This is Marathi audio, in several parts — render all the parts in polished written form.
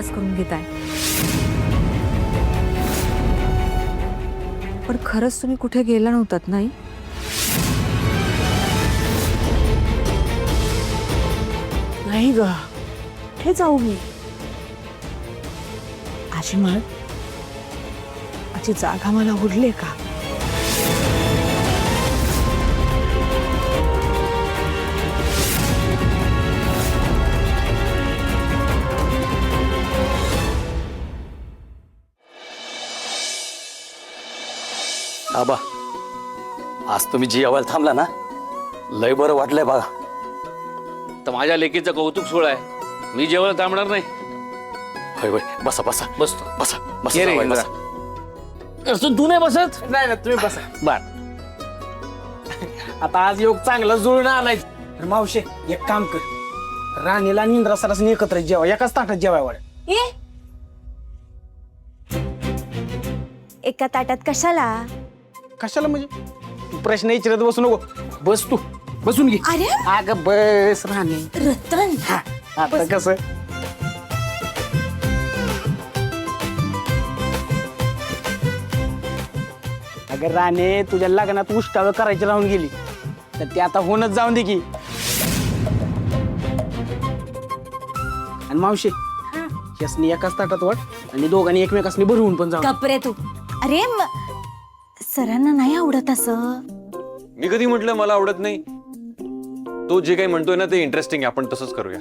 टाइमपास करून घेताय. पण खरंच तुम्ही कुठे गेला नव्हतात नाही? नाही ग, हे जाऊ मी. आजी म्हण, माझी जागा मला उरले का? आबा, आज तुम्ही जेवायला थांबला ना, लय बरं वाटलंय बघा. तर माझ्या लेकीचं कौतुक सोहळा आहे, मी जेवायला थांबणार नाही. होय होय, बसा बसा बसतो. बसा बसा ये रे, जावई, इंद्रा. बसा. असं तू नाही बसत? नाही ना, तुम्ही बसा. बर. आता आज योग चांगला जुळून आलाय. तर मावशे, एक काम कर, राणीला आणि इंद्रा सरासनी एकत्र जेवा, एकाच ताटात जेवाय वाढ. ए एका ताटात कशाला? कशाला म्हणजे? तू प्रश्न विचारत बसू नको, बस तू, बसून घे. अरे अगं बस राणी. रतन, आता कसं? अगं राणे, तुझ्या लग्नात उष्टावं करायची राहून गेली, तर ते आता होणच जाऊन दे की. आणि मावशी, यासनी एकाच ताटात वाट आणि दोघांनी एकमेकासनी भरवून पण जाऊ. कपरे तू. अरे सरांना नाही आवडत असं. मी कधी म्हटलं मला आवडत नाही? तो जे काही म्हणतोय ना ते इंटरेस्टिंग आहे, आपण तसंच करूया.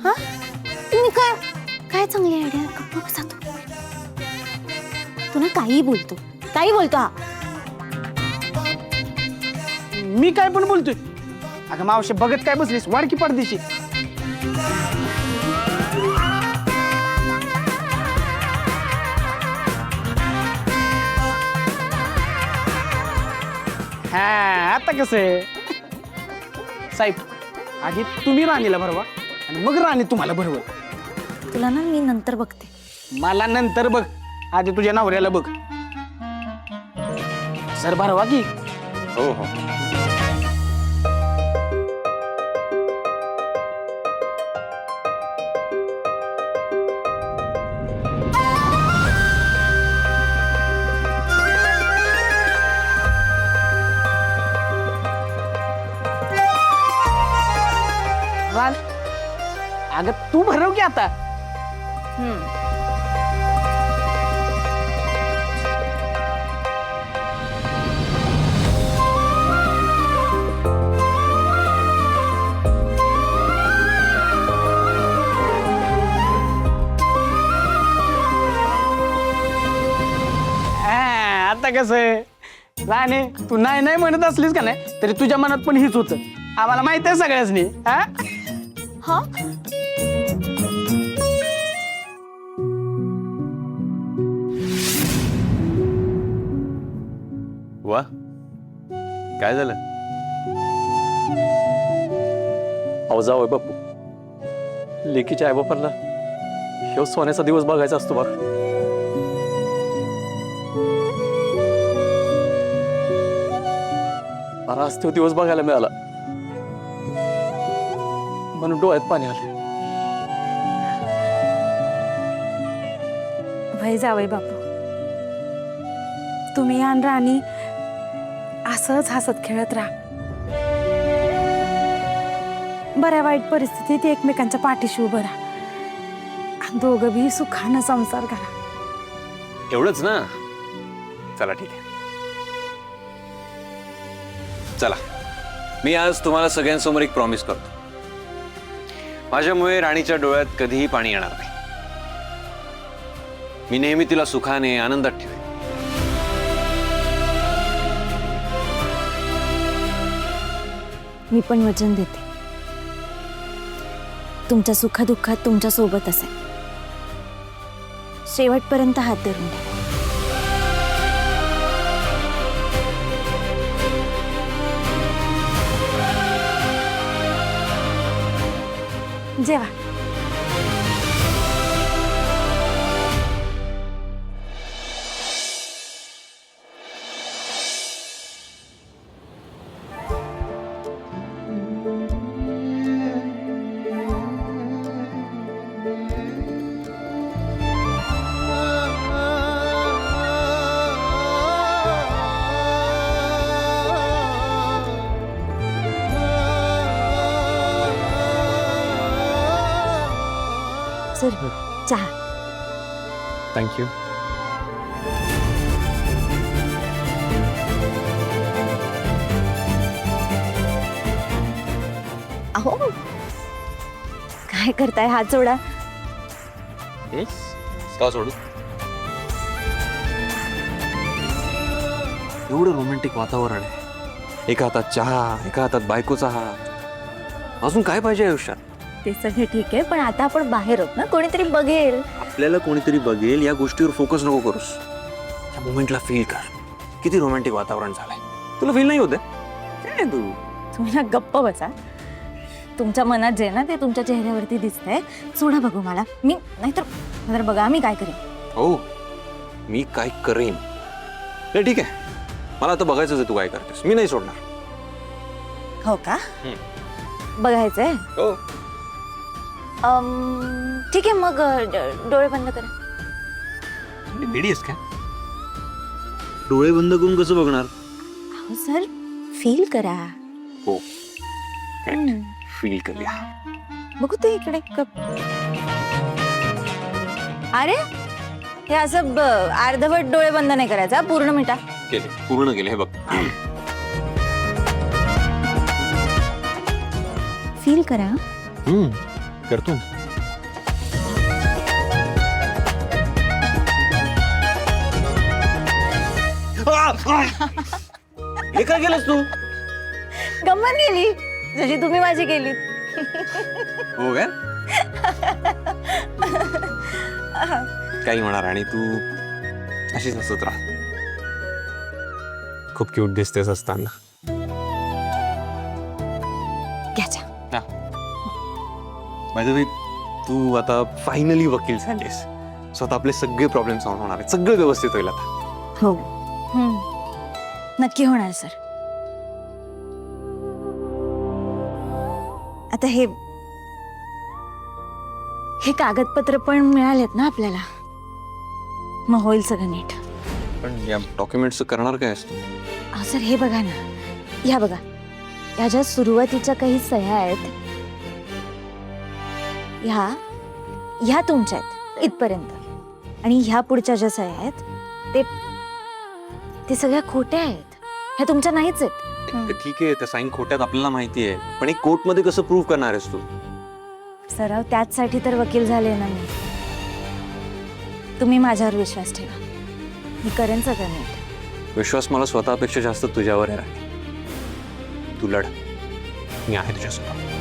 हा तुम्ही काय काय चांगली आयडिया. गप्प बसा तू ना काही बोलतो, काही बोलतो. हा मी काय पण बोलतोय? अगं मावशी, बघत काय बसलीस, वाडकी पडदेशी. हा, आता कसं आहे साहेब, आधी तुम्ही राणीला भरवा आणि मग राणी तुम्हाला भरवल. तुला ना मी नंतर बघते. मला नंतर बघ, आधी तुझ्या नवऱ्याला बघ. सर भरवा की. हो हो. अगं तू भरव की आता. आता कसं राणे, तू नाही नाही म्हणत असलीस का नाही, तरी तुझ्या मनात पण हीच होतं. आम्हाला माहित आहे सगळ्यासनी. हा हा वा, काय झालं? अहो जावई बापू, लेकीच्या आईबापांना ह्यो सोन्याचा दिवस बघायचा असतो बघ. मला आज तो दिवस बघायला मिळाला म्हणून डोळ्यात पाणी आले. भय जावई बापू, तुम्ही आणि राणी असंच हसत खेळत राहा. बऱ्या वाईट परिस्थितीत एकमेकांच्या पाठीशी उभं राहा. आणि दोघं बी सुखानं संसार करा. एवढंच ना? चला ठीक आहे. चला, मी आज तुम्हाला सगळ्यांसमोर एक प्रॉमिस करतो. माझ्यामुळे राणीच्या डोळ्यात कधीही पाणी येणार नाही. मी नेहमी तिला सुखाने आनंदात ठेवेन. मी पण वचन देते, तुमच्या सुखदुःखात तुमच्या सोबत असेल. शेवटपर्यंत हात धरून द्या. जेवा. सर चहा. थँक्यू. अहो काय करताय, हात सोडा. का सोडू? एवढं रोमॅन्टिक वातावरण आहे. एका हातात चहा, एका हातात बायकोचा हात. अजून काय पाहिजे आयुष्यात? ते सगळं ठीक आहे, पण आता आपण बाहेर आहोत ना, कोणीतरी बघेल. आपल्याला कोणीतरी बघेल या गोष्टीवर फोकस नको करूस. त्या मोमेंटला फील कर. किती रोमॅन्टिक वातावरण झालंय. तुला फील नाही होते? काय तू? तुम्ही ना गप्प बसा. तुमच्या मनात जे ना ते तुमच्या चेहऱ्यावरती दिसतंय. सोडा बघू मला. मी नाहीतर बघा मी काय करेन. हो, मी काय करेन? नाही ठीक आहे, मला आता बघायचंच आहे तू काय करतेस. मी नाही सोडणार. हो का? बघायचंय. हो. ठीक आहे मग डोळे बंद करा. लेडी आहेस का? डोळे बंद करून कसं बघणार? अहो सर, फील करा. हो, फील करूया. बघू ते इकडे कप. अरे हे असं अर्धवट डोळे बंद नाही करायचा, पूर्ण मिटा. केले, पूर्ण केले. हे बघ. फील करा. करतो ना. हे काय केलंस तू? गंमत केली जशी तुम्ही माझी केली. हो काय? काही होणार आणि तू अशीच हसत राहा. खूप क्यूट दिसतेस असताना. घ्याच्या. बाय द वे, तू आता फायनली वकील झालीस. स्वतः आपले सगळे प्रॉब्लेम सॉल्व्ह होणार आहेत. सगळं व्यवस्थित होईल आता. हो. नक्की होणार सर. आता हे कागदपत्र पण मिळालेत ना आपल्याला, मग होईल सगळं नीट. पण या डॉक्युमेंट्स करणार काय असतो? अहो सर, हे बघा ना. ह्या बघा, ह्या ज्या सुरुवातीच्या काही सह्या आहेत, ह्या तुमच्या आहेत इथपर्यंत. आणि ह्या पुढच्या ज्या सह्या आहेत ते सगळ्या खोट्या आहेत. ह्या तुमच्या नाहीच आहेत. ठीक आहे, त्या साईन खोट्यात आपल्याला माहिती आहे, पण एक कोर्टमध्ये कसं प्रूव्ह करणार आहेस तू? सराव त्याचसाठी तर वकील झाले ना मी. तुम्ही माझ्यावर विश्वास ठेवा, मी करेन सगळं नीट. विश्वास मला स्वतःपेक्षा जास्त तुझ्यावर आहे. तू लढ, मी आहे तुझ्यासोबत.